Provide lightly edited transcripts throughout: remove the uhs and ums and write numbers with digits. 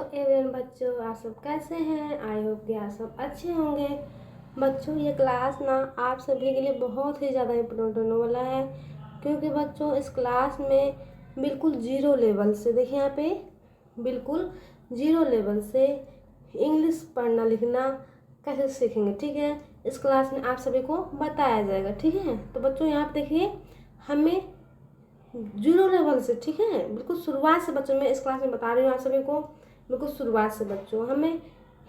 Everyone बच्चों, आप सब कैसे हैं? आई होप कि आप सब अच्छे होंगे। बच्चों, ये क्लास ना आप सभी के लिए बहुत ही ज़्यादा इम्पोर्टेंट होने वाला है, क्योंकि बच्चों इस क्लास में बिल्कुल ज़ीरो लेवल से, देखिए यहाँ पे बिल्कुल ज़ीरो लेवल से इंग्लिश पढ़ना लिखना कैसे सीखेंगे। ठीक है, इस क्लास में आप सभी को बताया जाएगा। ठीक है, तो बच्चों यहाँ पे देखिए हमें जीरो लेवल से, ठीक है, बिल्कुल शुरुआत से बच्चों मैं इस क्लास में बता रही हूँ आप सभी को। बिल्कुल शुरुआत से बच्चों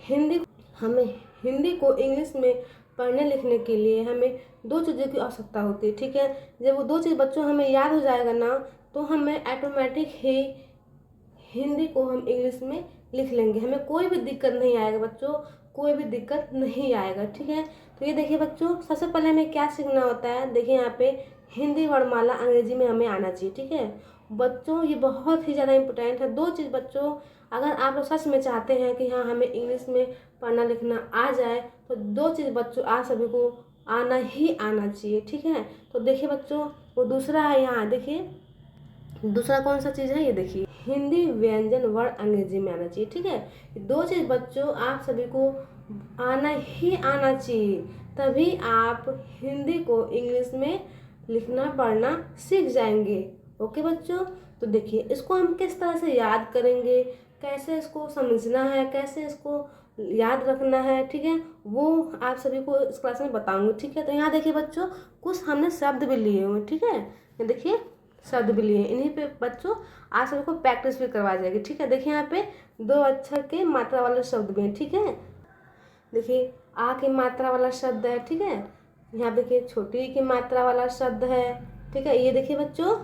हिंदी हमें हिंदी को इंग्लिश में पढ़ने लिखने के लिए हमें दो चीज़ों की आवश्यकता होती है। ठीक है, जब वो दो चीज़ बच्चों हमें याद हो जाएगा ना, तो हमें ऑटोमेटिक ही हिंदी को हम इंग्लिश में लिख लेंगे। हमें कोई भी दिक्कत नहीं आएगा बच्चों, कोई भी दिक्कत नहीं आएगा। ठीक है, तो ये देखिए बच्चों, सबसे पहले हमें क्या सीखना होता है। देखिए यहाँ पे हिंदी वर्णमाला अंग्रेजी में हमें आना चाहिए। ठीक है बच्चों, ये बहुत ही ज़्यादा इम्पोर्टेंट है। दो चीज़ बच्चों, अगर आप लोग सच में चाहते हैं कि हाँ हमें इंग्लिश में पढ़ना लिखना आ जाए, तो दो चीज़ बच्चों आप सभी को आना ही आना चाहिए। ठीक है, तो देखिए बच्चों, वो दूसरा है, यहाँ देखिए दूसरा कौन सा चीज़ है, ये देखिए हिंदी व्यंजन वर्ड अंग्रेजी में आना चाहिए। ठीक है, दो चीज़ बच्चों आप सभी को आना ही आना चाहिए, तभी आप हिंदी को इंग्लिश में लिखना पढ़ना सीख जाएंगे। ओके बच्चों, तो देखिए इसको हम किस तरह से याद करेंगे, कैसे इसको समझना है, कैसे इसको याद रखना है, ठीक है, वो आप सभी को इस क्लास में बताऊंगी। ठीक है, तो यहाँ देखिए बच्चों, कुछ हमने शब्द भी लिए हुए। ठीक है, ये देखिए शब्द भी लिए, इन्हीं पे बच्चों आप सभी को प्रैक्टिस भी करवा जाएगी। ठीक है, देखिए यहाँ पे दो अक्षर के मात्रा वाले शब्द भी हैं। ठीक है, देखिए आ की मात्रा वाला शब्द है। ठीक है, यहाँ देखिए छोटी की मात्रा वाला शब्द है। ठीक है, ये देखिए बच्चों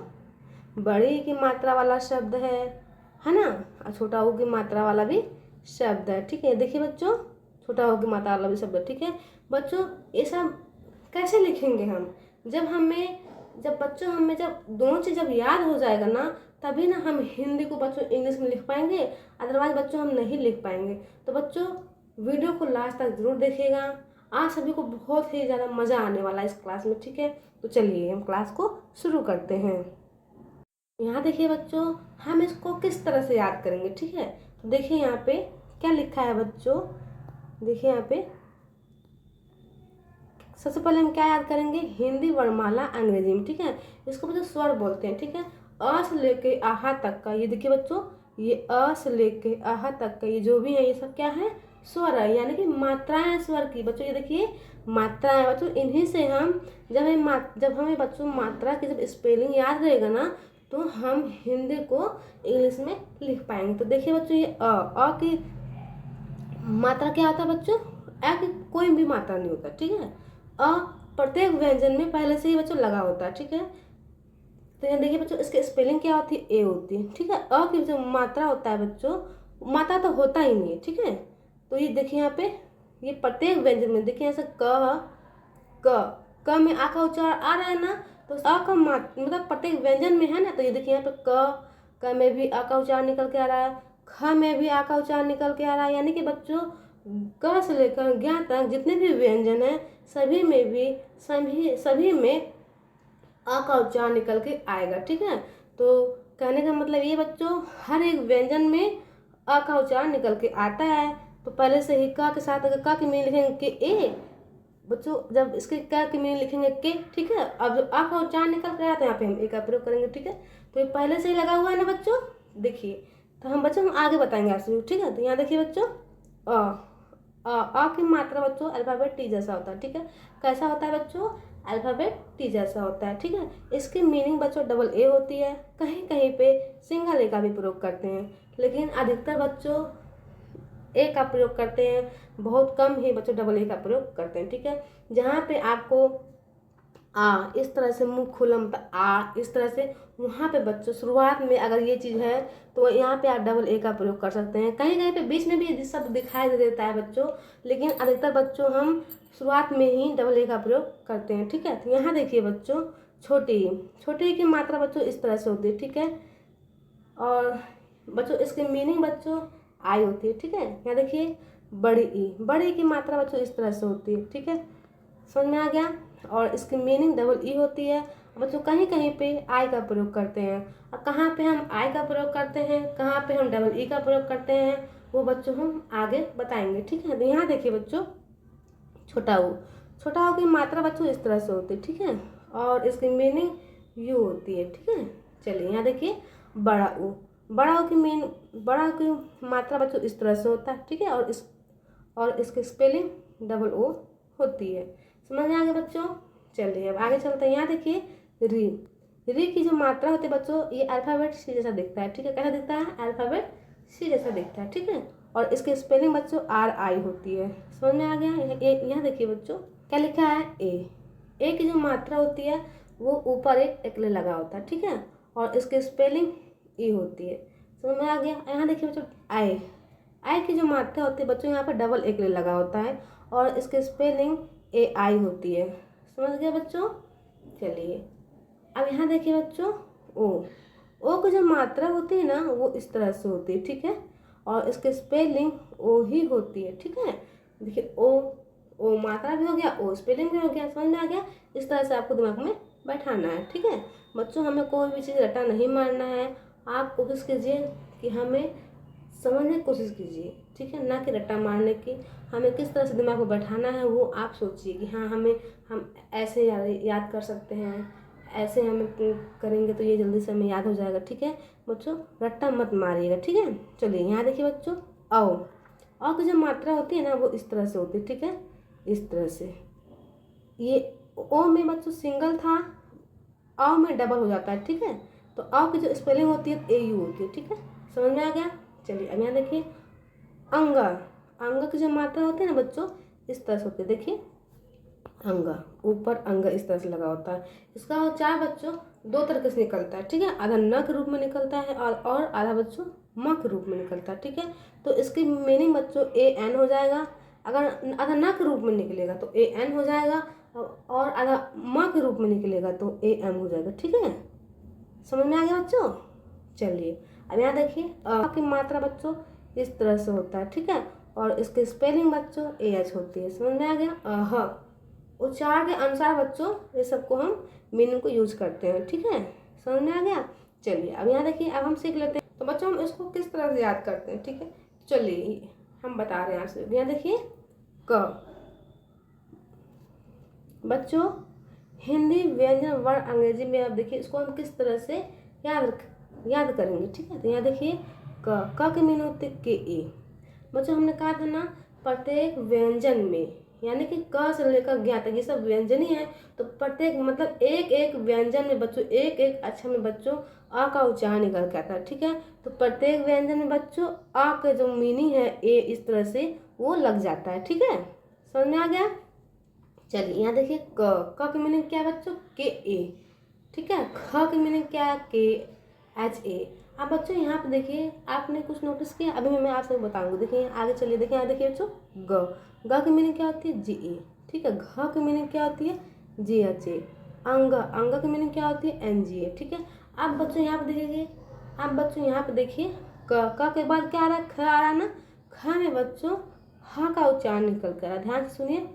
बड़ी की मात्रा वाला शब्द है ना, और छोटा ऊ की मात्रा वाला भी शब्द है। ठीक है, देखिए बच्चों छोटा ऊ की मात्रा वाला भी शब्द है। ठीक है बच्चों, ये सब कैसे लिखेंगे हम, जब बच्चों हमें जब दोनों चीज़ जब याद हो जाएगा ना, तभी ना हम हिंदी को बच्चों इंग्लिश में लिख पाएंगे, अदरवाइज बच्चों हम नहीं लिख पाएंगे। तो बच्चों वीडियो को लास्ट तक जरूर देखिएगा, आप सभी को बहुत ही ज़्यादा मज़ा आने वाला है इस क्लास में। ठीक है, तो चलिए हम क्लास को शुरू करते हैं। यहाँ देखिए बच्चों, हम इसको किस तरह से याद करेंगे। ठीक है, तो देखिए यहाँ पे क्या लिखा है बच्चों, देखिए यहाँ पे सबसे पहले हम क्या याद करेंगे, हिंदी वर्णमाला अंग्रेजी में। ठीक है, इसको बच्चों स्वर बोलते हैं। ठीक है, अ से लेके आहा तक का, ये देखिए बच्चों, ये अ से लेके आहा तक का ये जो भी है, ये सब क्या है, स्वर है, यानी कि मात्राएं स्वर की। बच्चों ये देखिए मात्राएं बच्चों, इन्हीं से हम जब हमें बच्चों मात्रा की जब स्पेलिंग याद रहेगा ना, तो हम हिंदी को इंग्लिश में लिख पाएंगे। तो देखिए बच्चों, ये अ की मात्रा क्या होता है बच्चों, अ की कोई भी मात्रा नहीं होता। ठीक है, अ प्रत्येक व्यंजन में पहले से ही बच्चों लगा होता है। ठीक है, तो यहाँ देखिए बच्चों, इसकी स्पेलिंग क्या होती है, ए होती है। ठीक है, अ की जो मात्रा होता है बच्चों, मात्रा तो होता ही नहीं है। ठीक है, तो ये देखिए यहाँ पे ये प्रत्येक व्यंजन में देखिए ऐसे क में आ का उच्चारण आ रहा है ना, तो अ का मतलब प्रत्येक व्यंजन में है ना, तो ये देखिए यहाँ पे क में भी आ का उच्चारण निकल के आ रहा है, ख में भी आ का उच्चारण निकल के आ रहा है, यानी कि बच्चों क से लेकर ज्ञ तक जितने भी व्यंजन है, सभी में अ का उच्चारण निकल के आएगा। ठीक है, तो कहने का मतलब ये बच्चों, हर एक व्यंजन में अ का उच्चारण निकल के आता है। तो पहले से ही क के साथ अगर क की मीनिंग लिखेंगे के ए बच्चों, जब इसके क की मीनिंग लिखेंगे के, ठीक है, अब जब अ का उच्चारण निकल के आता है, यहाँ पे हम ए का प्रयोग करेंगे। ठीक है, तो ये पहले से ही लगा हुआ है ना बच्चों, देखिए, तो हम बच्चों हम आगे बताएंगे आपसे। ठीक है, तो यहाँ देखिए बच्चों, अ की मात्रा बच्चों अल्फाबेट टी जैसा होता है। ठीक है, कैसा होता है बच्चों, अल्फाबेट टी जैसा होता है। ठीक है, इसकी मीनिंग बच्चों डबल ए होती है, कहीं कहीं पे सिंगल ए का भी प्रयोग करते हैं, लेकिन अधिकतर बच्चों ए का प्रयोग करते हैं, बहुत कम ही बच्चों डबल ए का प्रयोग करते हैं। ठीक है, जहाँ पे आपको आ इस तरह से मुंह खुलम आ इस तरह से, वहाँ पे बच्चों शुरुआत में अगर ये चीज़ है, तो यहाँ पे आप डबल ए का प्रयोग कर सकते हैं। कहीं कहीं पे बीच में भी शब्द दिखाई दे देता है बच्चों, लेकिन अधिकतर बच्चों हम शुरुआत में ही डबल ए का प्रयोग करते हैं। ठीक है, तो यहाँ देखिए बच्चों, छोटी की मात्रा बच्चों इस तरह से होती है। ठीक है, और बच्चों इसकी मीनिंग बच्चों आई होती है। ठीक है, यहाँ देखिए बड़ी की मात्रा बच्चों इस तरह से होती है। ठीक है, समझ में आ गया, और इसकी मीनिंग डबल ई होती है, बच्चों कहीं कहीं पे आई का प्रयोग करते हैं, और कहाँ पे हम आई का प्रयोग करते हैं, कहाँ पे हम डबल ई का प्रयोग करते हैं, वो बच्चों हम आगे बताएंगे। ठीक है, तो यहाँ देखिए बच्चों, छोटा ऊ की मात्रा बच्चों इस तरह से होती है। ठीक है, और इसकी मीनिंग यू होती है। ठीक है, चलिए यहाँ देखिए बड़ा ऊ बड़ा ऊ की मात्रा बच्चों इस तरह से होता है। ठीक है, और इसकी स्पेलिंग डबल ओ होती है। समझ में आ गया बच्चों। चलिए अब आगे चलते हैं। यहाँ देखिए री की जो मात्रा होती है बच्चों, ये अल्फ़ाबेट सी जैसा दिखता है। ठीक है, कैसा दिखता है? अल्फ़ाबेट सी जैसा दिखता है। ठीक है, और इसकी स्पेलिंग बच्चों आर आई होती है। समझ में आ गया। यहाँ देखिए बच्चों क्या लिखा है? ए की जो मात्रा होती है वो ऊपर एक टिकले लगा होता है। ठीक है, और इसकी स्पेलिंग ई होती है। समझ में आ गया। यहाँ देखिए बच्चों आई की जो मात्रा होती है बच्चों, यहाँ पर डबल एक लगा होता है, और इसकी स्पेलिंग ए आई होती है। समझ गया बच्चों। चलिए अब यहाँ देखिए बच्चों ओ की जो मात्रा होती है ना वो इस तरह से होती है। ठीक है, और इसकी स्पेलिंग ओ ही होती है। ठीक है, देखिए ओ मात्रा भी हो गया, ओ स्पेलिंग भी हो गया। समझ में आ गया। इस तरह से आपको दिमाग में बैठाना है। ठीक है बच्चों, हमें कोई भी चीज़ रटा नहीं मारना है। आप कोशिश कीजिए कि हमें समझने की कोशिश कीजिए। ठीक है, ना कि रट्टा मारने की। हमें किस तरह से दिमाग में बैठाना है वो आप सोचिए कि हाँ हम ऐसे याद कर सकते हैं, ऐसे हमें करेंगे तो ये जल्दी से हमें याद हो जाएगा। ठीक है बच्चों, रट्टा मत मारिएगा। ठीक है, चलिए यहाँ देखिए बच्चों औ की जो मात्रा होती है ना वो इस तरह से होती है। ठीक है, इस तरह से। ये ओ में बच्चों सिंगल था, औ में डबल हो जाता है। ठीक है, तो औ की जो स्पेलिंग होती है ए यू होती है। ठीक है, समझ में आ गया। चलिए अब यहाँ देखिए अंग की जो मात्रा होती है ना बच्चों इस तरह से होती है। देखिए ऊपर अंग इस तरह से लगा होता है। इसका उच्चार बच्चों दो तरीके से निकलता है। ठीक है, आधा न के रूप में निकलता है और आधा बच्चों म के रूप में निकलता है। ठीक है, तो इसकी मीनिंग बच्चों ए एन हो जाएगा। अगर आधा न के रूप में निकलेगा तो ए एन हो जाएगा, और आधा म के रूप में निकलेगा तो ए एम हो जाएगा। ठीक है, समझ में आ गया बच्चों। चलिए अब यहाँ देखिए अ की मात्रा बच्चों इस तरह से होता है। ठीक है, और इसकी स्पेलिंग बच्चों ए एच होती है। समझ में आ गया। उच्चार के अनुसार बच्चों ये सबको हम मीनिंग को यूज करते हैं। ठीक है, समझ में आ गया। चलिए अब यहाँ देखिए अब हम सीख लेते हैं तो बच्चों हम इसको किस तरह से याद करते हैं। ठीक है, चलिए हम बता रहे हैं आपसे। यहाँ देखिए क बच्चों हिंदी व्यंजन वर्ण अंग्रेजी में अब देखिए इसको हम किस तरह से याद करेंगे। ठीक है, तो यहाँ देखिए क की मीनिंग होती है के ए। बच्चों हमने कहा था ना प्रत्येक व्यंजन में, यानी कि क से लेकर ज्ञ तक ये सब व्यंजन ही है, तो प्रत्येक मतलब एक एक व्यंजन में बच्चों एक एक अक्षर में बच्चों अ का उच्चारण निकल के आता है। ठीक है, तो प्रत्येक व्यंजन में बच्चों अ का जो मीनिंग है ए इस तरह से वो लग जाता है। ठीक है, समझ में आ गया। चलिए यहाँ देखिए क की मीनिंग क्या है बच्चों? के ए। ठीक है, ख की मीनिंग क्या है? के एच ए। अब बच्चों यहाँ पे देखिए आपने कुछ नोटिस किया, अभी मैं आपसे बताऊंगी। देखिए आगे चलिए, देखिए यहाँ देखिए बच्चों ग की मीनिंग क्या होती है? जी ए। ठीक है, घ की मीनिंग क्या होती है? जी एच ए। अंग की मीनिंग क्या होती है? एन जी ए। ठीक है, अब बच्चों यहाँ पे देखिए, अब बच्चों यहाँ पे देखिए क के बाद क्या आ रहा है? ख आ रहा है ना। ख में बच्चों ह का उच्चारण निकल कर आ रहा है। ध्यान से सुनिए,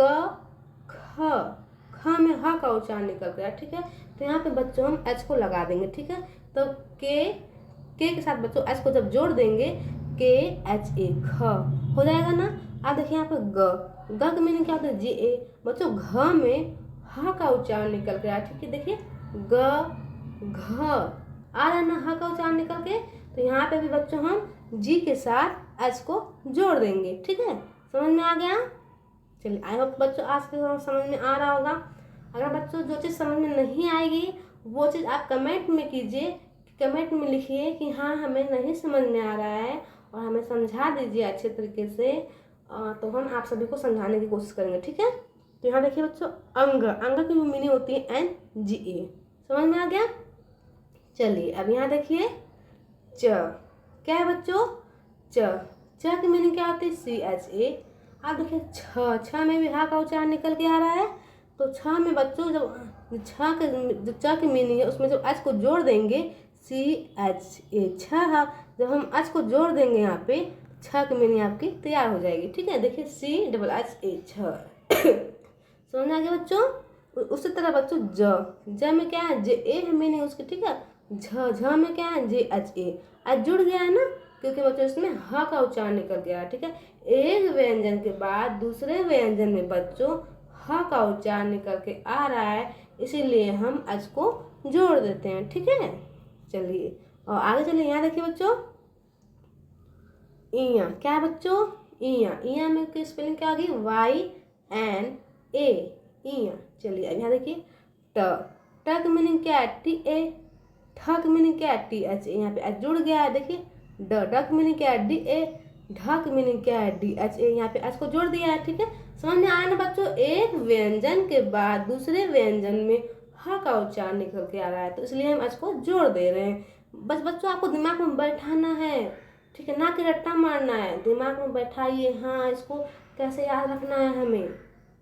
क ख में ह का उच्चारण निकल गया। ठीक है, तो यहाँ पे बच्चों हम एच को लगा देंगे। ठीक है, तो के साथ बच्चों एच को जब जोड़ देंगे के एच ए ख हो जाएगा ना। अब देखिए यहाँ पे ग का मीनिंग क्या होता है? जी ए। बच्चों घ में ह का उच्चारण निकल गया। ठीक है, देखिए घ आ रहा ना ह का उच्चारण निकल के, तो यहाँ पे भी बच्चों हम जी के साथ एच को जोड़ देंगे। ठीक है, समझ में आ गया। चलिए आई होप बच्चों आज के समझ में आ रहा होगा। अगर बच्चों जो चीज़ समझ में नहीं आएगी वो चीज़ आप कमेंट में कीजिए, कमेंट में लिखिए कि हाँ हमें नहीं समझ में आ रहा है और हमें समझा दीजिए अच्छे तरीके से, तो हम आप सभी को समझाने की कोशिश करेंगे। ठीक है, तो यहाँ देखिए बच्चों अंग की मीनिंग होती है एन जी ए। समझ में आ गया। चलिए अब यहाँ देखिए च क्या है बच्चों? च की मीनिंग क्या होती है? C H A. आप देखिए छ में भी हा का उच्चारण निकल के आ रहा है, तो छ में बच्चों जब छ के जो च की मीनिंग है उसमें जब एच को जोड़ देंगे सी एच ए छ, जब हम एच को जोड़ देंगे यहाँ पे छ की मीनिंग आपकी तैयार हो जाएगी। ठीक है, देखिए सी डबल एच ए छ। समझ आ गया बच्चों। उसी तरह बच्चों ज में क्या है, जे ए है मीनिंग उसकी, ठीक है। झ में क्या है, जे एच ए, आज जुड़ गया है ना, क्योंकि बच्चों इसमें ह का उच्चारण निकल गया है, ठीक है। एक व्यंजन के बाद दूसरे व्यंजन में बच्चों ह का उच्चारण निकल के आ रहा है, इसीलिए हम अच को जोड़ देते हैं, ठीक है। चलिए और आगे चलिए, यहाँ देखिए बच्चों, इया क्या है बच्चों, इया में की स्पेलिंग क्या होगी, YNA, इया। चलिए अब यहाँ देखिए, ट का मीनिंग क्या है, TA, ठ का मीनिंग क्या है, TH, यहाँ पे एच जुड़ गया है, देखिए। ड का मीनिंग क्या है, DA, ढ का मीनिंग क्या है, DHA, यहाँ पे एच को जोड़ दिया है, ठीक है। समझ में आया ना बच्चों, एक व्यंजन के बाद दूसरे व्यंजन में ह का उच्चारण निकल के आ रहा है, तो इसलिए हम एच को जोड़ दे रहे हैं। बस बच्चों आपको दिमाग में बैठाना है, ठीक है, ना कि रट्टा मारना है, दिमाग में बैठाइए, हाँ इसको कैसे याद रखना है हमें,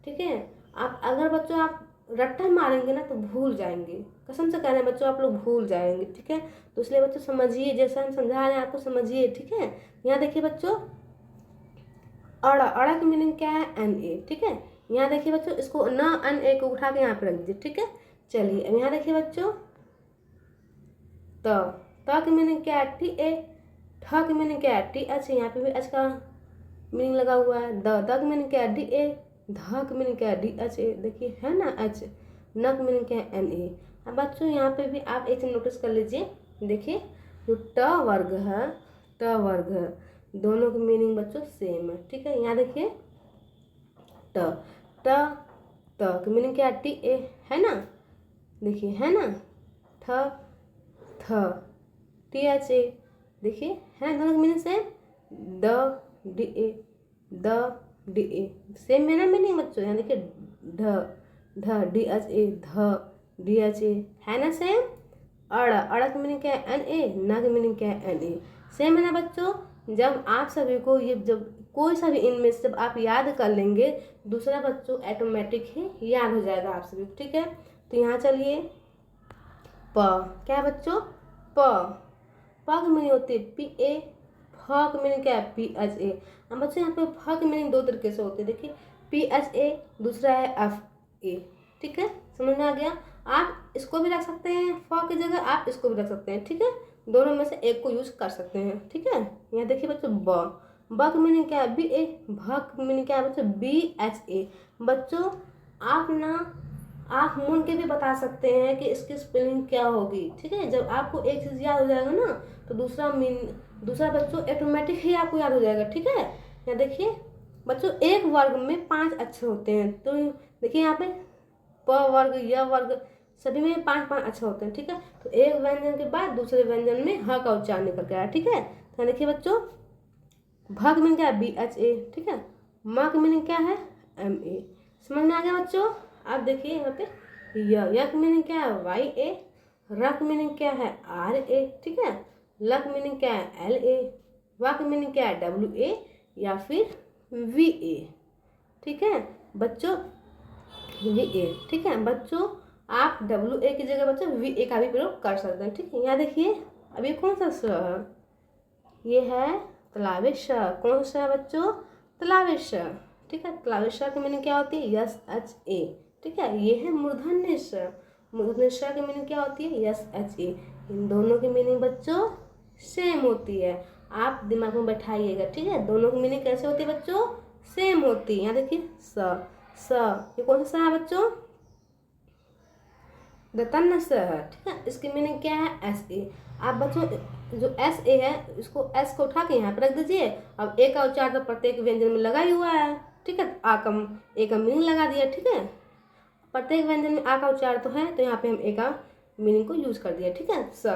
ठीक है। आप अगर बच्चों आप रट्टा मारेंगे ना तो भूल जाएंगे, कसम से कह रहे हैं बच्चों, आप लोग भूल जाएंगे, ठीक है। तो इसलिए बच्चों समझिए, जैसा हम समझा रहे हैं आपको समझिए, ठीक है। यहाँ देखिए बच्चों, अड़ा की मीनिंग क्या है, NA, ठीक है। यहाँ देखिए बच्चों, इसको न NA को उठा के यहाँ पे रख दीजिए, ठीक है। चलिए अब यहाँ देखिए बच्चों, त की मीनिंग क्या है, TA, ठ की मीनिंग क्या है, TH, यहाँ पे भी एच का मीनिंग लगा हुआ है। द की मीनिंग क्या है, DA, ध की मीनिंग क्या है, DHA, देखिए है ना एच। न की मीनिंग क्या है, NA। अब बच्चों यहाँ पे भी आप एक चीज नोटिस कर लीजिए, देखिए जो ट वर्ग है, ट वर्ग है, दोनों की मीनिंग बच्चों सेम है, ठीक है। यहाँ देखिए, ट ट ट की मीनिंग क्या है, TA, है ना, देखिए है ना, थ थ THA, देखिए है ना, दोनों की meaning same. DA, DA same है ना मीनिंग बच्चों। यहाँ देखिए, DHA, DHA, है ना सेम। अड़ा की मीनिंग क्या है, NA, ना की मीनिंग क्या है, NA, सेम है ना बच्चों। जब आप सभी को ये, जब कोई सा भी इनमें से जब आप याद कर लेंगे, दूसरा बच्चों ऑटोमेटिक ही याद हो जाएगा आप सभी, ठीक है। तो यहाँ चलिए, प क्या है बच्चों, प की मीनिंग होती है PA, फ की मीनिंग क्या है, PHA। अब बच्चों यहाँ पे फ की मीनिंग दो तरीके से होती है, देखिए PHA, दूसरा है FA, ठीक है, समझ में आ गया। आप इसको भी रख सकते हैं फ की जगह, आप इसको भी रख सकते हैं, ठीक है, दोनों में से एक को यूज कर सकते हैं, ठीक है। यहाँ देखिए बच्चों, ब की मीनिंग क्या है, BA, भ की मीनिंग क्या है बच्चों, BHA। बच्चों आप ना आँख मूंद के भी बता सकते हैं कि इसकी स्पेलिंग क्या होगी, ठीक है। जब आपको एक चीज़ याद हो जाएगा ना, तो दूसरा बच्चों ऑटोमेटिक ही आपको याद हो जाएगा, ठीक है। यहाँ देखिए बच्चों, एक वर्ग में 5 अक्षर होते हैं, तो देखिए यहाँ पे प वर्ग, य वर्ग, सभी में 5-5 अक्षर होते हैं, ठीक है। तो एक व्यंजन के बाद दूसरे व्यंजन में ह का उच्चारण निकल के आया, ठीक है। तो देखिए बच्चों, भ की मीनिंग क्या है, BHA, ठीक है। म की मीनिंग क्या है, MA, समझ में आ गया बच्चों। अब देखिए यहाँ पे, य की मीनिंग क्या है, YA, र की मीनिंग क्या है, RA, ठीक है। ल की मीनिंग क्या है, LA, व की मीनिंग क्या है, WA या फिर VA, ठीक है बच्चों, VA, ठीक है बच्चों। आप WA की जगह बच्चों VA का भी प्रयोग कर सकते हैं, ठीक है। यहाँ देखिए, अब ये कौन सा स है, ये है तलावे श, कौन सा है बच्चों, तलावे श, ठीक है। तलावे श की मीनिंग क्या होती है, SHA, ठीक है। ये है मूर्धन्य श, मूर्धन्य श की मीनिंग क्या होती है, SHA। इन दोनों की मीनिंग बच्चों सेम होती है, आप दिमाग में बैठाइएगा, ठीक है। दोनों की मीनिंग कैसे होती है बच्चों, सेम होती है। यहाँ देखिए, स, ये कौन सा है बच्चों, दतन स है, ठीक है। इसकी मीनिंग क्या है, SA। आप बच्चों जो SA है, इसको S को उठा के यहाँ पर रख दीजिए। अब ए का उच्चारण तो प्रत्येक व्यंजन में लगा ही हुआ है, ठीक है। ए का मीनिंग लगा दिया, ठीक है। प्रत्येक व्यंजन में आ का उच्चारण तो है, तो यहाँ पे हम ए का मीनिंग को यूज कर दिया, ठीक है, स,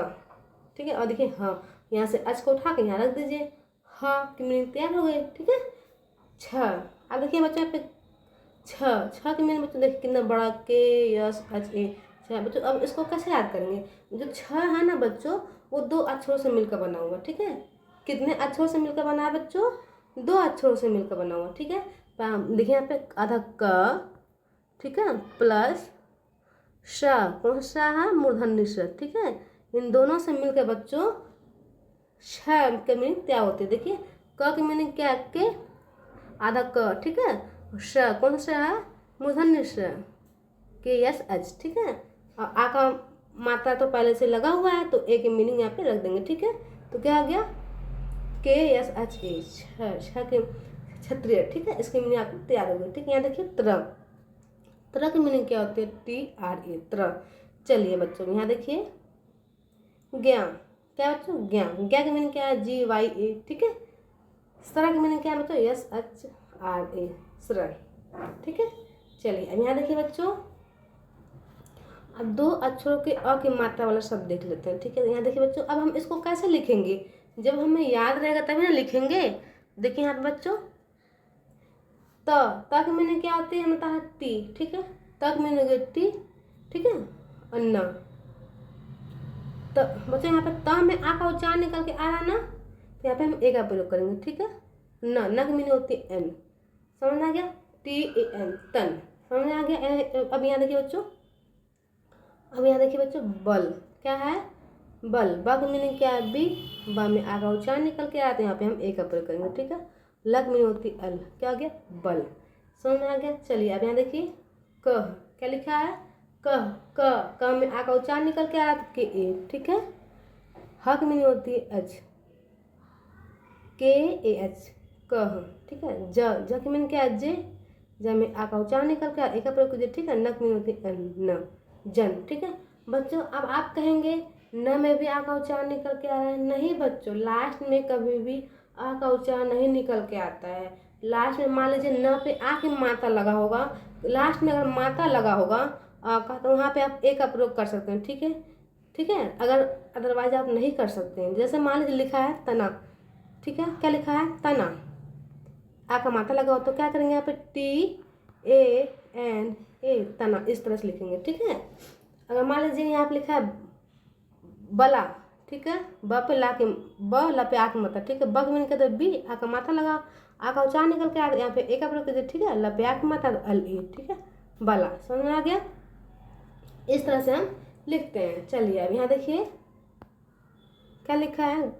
ठीक है। और देखिए हाँ, यहाँ से एच को उठा के यहाँ रख दीजिए, हाँ की मीनिंग तैयार हो गई, ठीक है। छ, अब देखिए बच्चों यहाँ पे छ की मीनिंग बच्चों देखिए कितना बड़ा, KSHA, छ। बच्चों अब इसको कैसे याद करेंगे, जो छ है ना बच्चों, वो 2 अक्षरों से मिलकर बना हुआ, ठीक है। कितने अक्षरों से मिलकर बना है बच्चों, 2 अक्षरों से मिलकर बना हुआ, ठीक है। देखिए यहाँ पे आधा क, ठीक है, प्लस श, कौन सा है, मूर्धन्य श, ठीक है। इन दोनों से मिलकर बच्चों छ के मीनिंग क्या होती है, देखिए क की मीनिंग क्या है, के, आधा क, ठीक है। श कौन सा है, मूर्धन्य श, KSH, ठीक है। और आ का मात्रा तो पहले से लगा हुआ है, तो ए की मीनिंग यहाँ पे रख देंगे, ठीक है। तो क्या आ गया KSH, क्षत्रिय, ठीक है। इसकी मीनिंग आपको तैयार हो गई, ठीक है। यहाँ देखिए त्र की मीनिंग क्या होती है, TRA, त्र। चलिए बच्चों यहाँ देखिए ज्ञा, क्या बच्चों ज्ञा की मीनिंग क्या है, GYA, ठीक है। सरा की मीनिंग क्या है बच्चों, SHRA, सरल, ठीक है। चलिए अब यहाँ देखिए बच्चों, अब 2 अक्षरों के अ की मात्रा वाला शब्द देख लेते हैं, ठीक है। यहाँ देखिए बच्चों, अब हम इसको कैसे लिखेंगे, जब हमें याद रहेगा तभी ना लिखेंगे। देखिए यहाँ पे बच्चों त की मीनिंग क्या होती है, हमें है टी, ठीक है। त की मीनिंग है टी, ठीक है। और न, तो बच्चों यहाँ पे त में आ का उच्चारण निकल के आ रहा ना, तो यहाँ पे हम ए का प्रयोग करेंगे, ठीक है। न की मीनिंग होती है एन, समझ में आ गया, TAN, तन, समझ में आ गया। अब यहाँ देखिए बच्चों, बल क्या है, बल, ब की मीनिंग क्या है, बी, ब में आ का उच्चारण निकल के आया, तो यहाँ पे हम ए का प्रयोग करेंगे, ठीक है। लग मीनिंग होती है अल, क्या हो गया, बल, समझ में आ गया। चलिए अब यहाँ देखिए कह, क्या लिखा है, क में आ का उच्चारण निकल के आ रहा, तो के ए, ठीक है। ह की मीनिंग होती है एच, KAH, कह, ठीक है। ज की मीनिंग क्या है, जे, ज में आ का उच्चारण निकल के ए का प्रयोग कीजिए, ठीक है। न की मीनिंग होती है न, जन, ठीक है। बच्चों अब आप कहेंगे न में भी आ का उच्चारण निकल के आ रहा है, नहीं बच्चों, लास्ट में कभी भी आ का उच्चारण नहीं निकल के आता है। लास्ट में मान लीजिए न पे आ की मात्रा लगा होगा, लास्ट में अगर मात्रा लगा होगा आ का, तो वहाँ पे आप ए का प्रयोग कर सकते हैं, ठीक है, ठीक है। अगर अदरवाइज आप नहीं कर सकते हैं, जैसे मान लीजिए लिखा है तना, ठीक है, क्या लिखा है तना, आ का मात्रा लगा हो तो क्या करेंगे, यहाँ पे TANA, तना, इस तरह से लिखेंगे, ठीक है। अगर मान लीजिए यहाँ पे लिखा है बला, ठीक है, ब पे ला के, ब ला पे आ की मात्रा, ठीक है। ब की मीनिंग कहते हैं बी, आ का मात्रा लगा, आ का उच्चारण निकल के आ, यहाँ पे ए का प्रयोग कीजिए, ठीक है। ला पे आ की मात्रा, तो LE, ठीक है, बला, समझ में आ गया। इस तरह से हम लिखते हैं। चलिए अब यहाँ देखिए क्या लिखा है,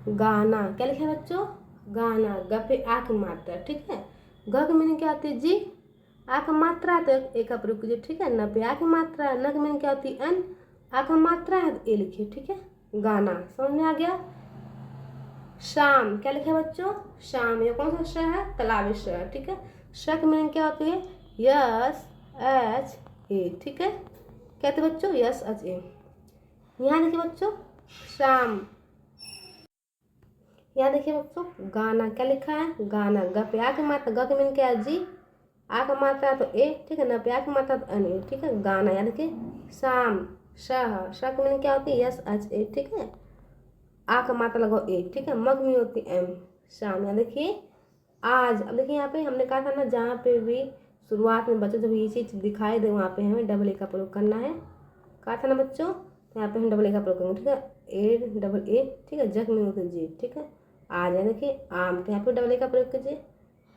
गाना, क्या लिखा है बच्चों, गाना, ग पे आ की मात्रा, ठीक है। ग की मीनिंग क्या होती है, जी, आ का मात्रा है तो ए का प्रयोग कीजिए, ठीक है। न पे आ की मात्रा है, न की मीनिंग क्या होती है अन, आ का मात्रा है तो ए लिखिए, ठीक है। गाना, समझ में आ गया। शाम, क्या लिखा है बच्चों, शाम, ये कौन सा श है, तालाबी श है, ठीक है। श की मीनिंग क्या होती है, SHA, ठीक है। कहते बच्चों SHA। यहाँ देखिए बच्चों शाम, यहाँ देखिए बच्चों गाना, क्या लिखा है, गाना, ग पे आ की मात्रा, ग की मीनिंग क्या है, जी, आ का मात्रा तो ए, ठीक है। न पे आ की मात्रा तो अन, ठीक है। गाना, यहाँ देखिए शाम, श की मीनिंग क्या होती है, SHA, ठीक है। आ का मात्रा लगाओ ए, ठीक है। मग में होती एम, शाम। यहाँ देखिए आज, अब देखिए यहाँ पे हमने कहा था ना, जहाँ पे भी शुरुआत में बच्चों जब ये चीज़ दिखाई दे वहाँ पे हमें डबल ए का प्रयोग करना है, कहा था ना बच्चों। तो यहाँ पे हम डबल ए का प्रयोग करेंगे, ठीक है। डबल ए, ठीक है। जग में होती जी, ठीक है। आज, यहाँ देखिए आम, तो यहाँ पे डबल ए का प्रयोग कीजिए,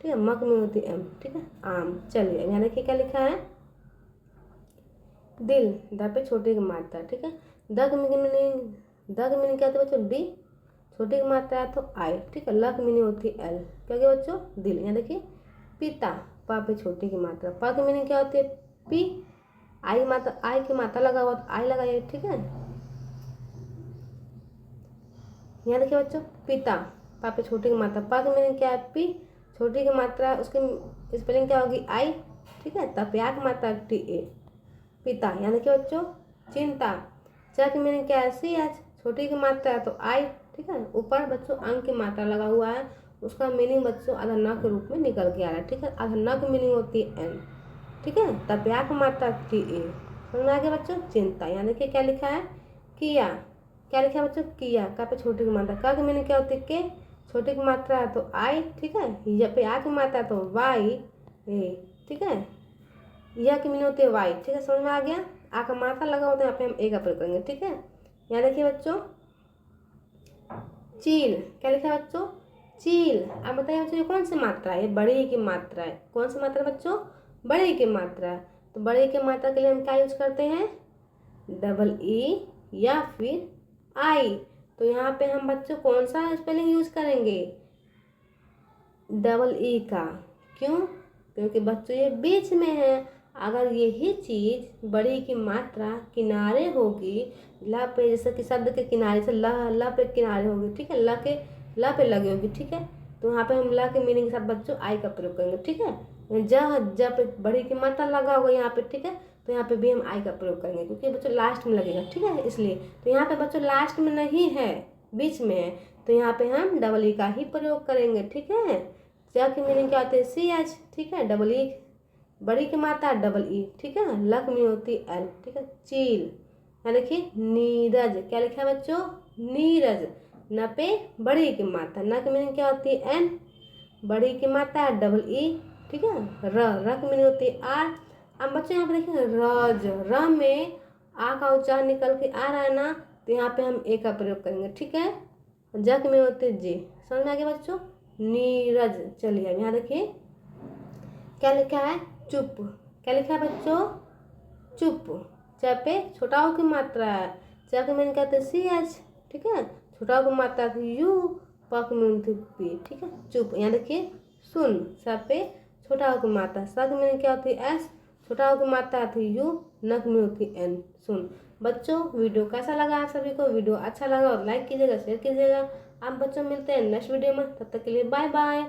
ठीक है। मग में होती एम, ठीक है, आम। चलिए यहाँ देखिए क्या लिखा है, दिल, द पे छोटे की मात्रा, ठीक है। द की मीनिंग क्या होती है बच्चों, डी, छोटे की मात्रा है तो आई, ठीक है। ल की मीनिंग होती है एल, क्या होगी बच्चों, दिल। यहाँ देखिए पिता, प पे छोटे की मात्रा, प की मीनिंग क्या होती है, पी, आई मात्रा, आई की मात्रा लगा हुआ तो आई लगाइए, ठीक है। यहाँ देखिए बच्चों पिता, प पे छोटे की मात्रा, प की मीनिंग क्या है, पी, छोटी की मात्रा, उसकी स्पेलिंग क्या होगी, आई, ठीक है। तब या की मात्रा TA, पिता। यहाँ देखिए बच्चों चिंता, च की मीनिंग क्या है, CH, छोटी की मात्रा है तो आई, ठीक है। ऊपर बच्चों अंक की मात्रा लगा हुआ है, उसका मीनिंग बच्चों आधा न के रूप में निकल के आ रहा है, ठीक है। आधा न की मीनिंग होती है एन, ठीक है। तब या की मात्रा TA, समझ में आ गया बच्चों, चिंता। यहाँ देखिए क्या लिखा है, किया, क्या लिखा है बच्चों, किया, का पे छोटी की मात्रा, का की मीनिंग क्या होती है, के, छोटी की मात्रा है तो आई, ठीक है। या पे आ की मात्रा है तो वाई, ठीक है। यह की मीनिंग होती है वाई, ठीक है। समझ में आ गया। आ का मात्रा लगा होता है, यहाँ पे हम ए का प्रयोग करेंगे, ठीक है। यहाँ देखिए बच्चों चील, क्या लिखा है बच्चों, चील। अब बताइए बच्चों ये कौन सी मात्रा है, ये बड़े की मात्रा है। कौन सी मात्रा बच्चों, बड़े की मात्रा है। तो बड़े की मात्रा के लिए हम क्या यूज करते हैं, डबल ई या फिर आई। तो यहाँ पे हम बच्चों कौन सा स्पेलिंग यूज करेंगे, डबल ई का। क्यों, क्योंकि बच्चों ये बीच में है, अगर यही चीज़ बड़ी की मात्रा किनारे होगी, ला पे जैसे कि शब्द के किनारे से ला पे किनारे होगी, ठीक है, ला पे लगी होगी, ठीक है, तो यहाँ पे हम ला के मीनिंग के साथ बच्चों आई का प्रयोग करेंगे, ठीक है। जब पे बड़ी की मात्रा लगा होगा यहाँ पे, ठीक है, तो यहाँ पे भी हम आई का प्रयोग करेंगे क्योंकि बच्चों लास्ट में लगेगा, ठीक है, इसलिए। तो यहाँ पे बच्चों लास्ट में नहीं है, बीच में है, तो यहाँ पे हम डबल ई का ही प्रयोग करेंगे, ठीक है। ज की मीनिंग क्या होती है? सी एच, ठीक है, डबल ई बड़ी की मात्रा डबल ई, ठीक है, लक में होती एल, ठीक है। चील, यहाँ देखिए नीरज, क्या लिखा है बच्चों? नीरज। न पे बड़ी की मात्रा, न की मीनिंग क्या होती है? एन, बड़ी की मात्रा डबल ई, ठीक है। र की मीनिंग होती है आर। अब बच्चों यहाँ पे देखिए रज, र में आ का उच्चारण निकल के आ रहा है ना, तो यहाँ पे हम ए का प्रयोग करेंगे, ठीक है। जक में होते हैं जे, समझ में आ गया बच्चों? नीरज। चलिए अब यहाँ देखिए क्या लिखा है? चुप। क्या लिखा है बच्चों? चुप। च पे छोटा ओ की मात्रा है, च के मैंने कहते सी एच, ठीक है, छोटा ओ की मात्रा थी यू, पक में थी पी, ठीक है, चुप। यहाँ देखिए सुन, स पे छोटा ओ की मात्रा, स के मैंने क्या होती है? एस, छोटा ओ की मात्रा थी यू, नक में होती एन, सुन। बच्चों वीडियो कैसा लगा आप सभी को? वीडियो अच्छा लगा और लाइक कीजिएगा, शेयर कीजिएगा। आप बच्चों मिलते हैं नेक्स्ट वीडियो में, तब तक के लिए बाय बाय।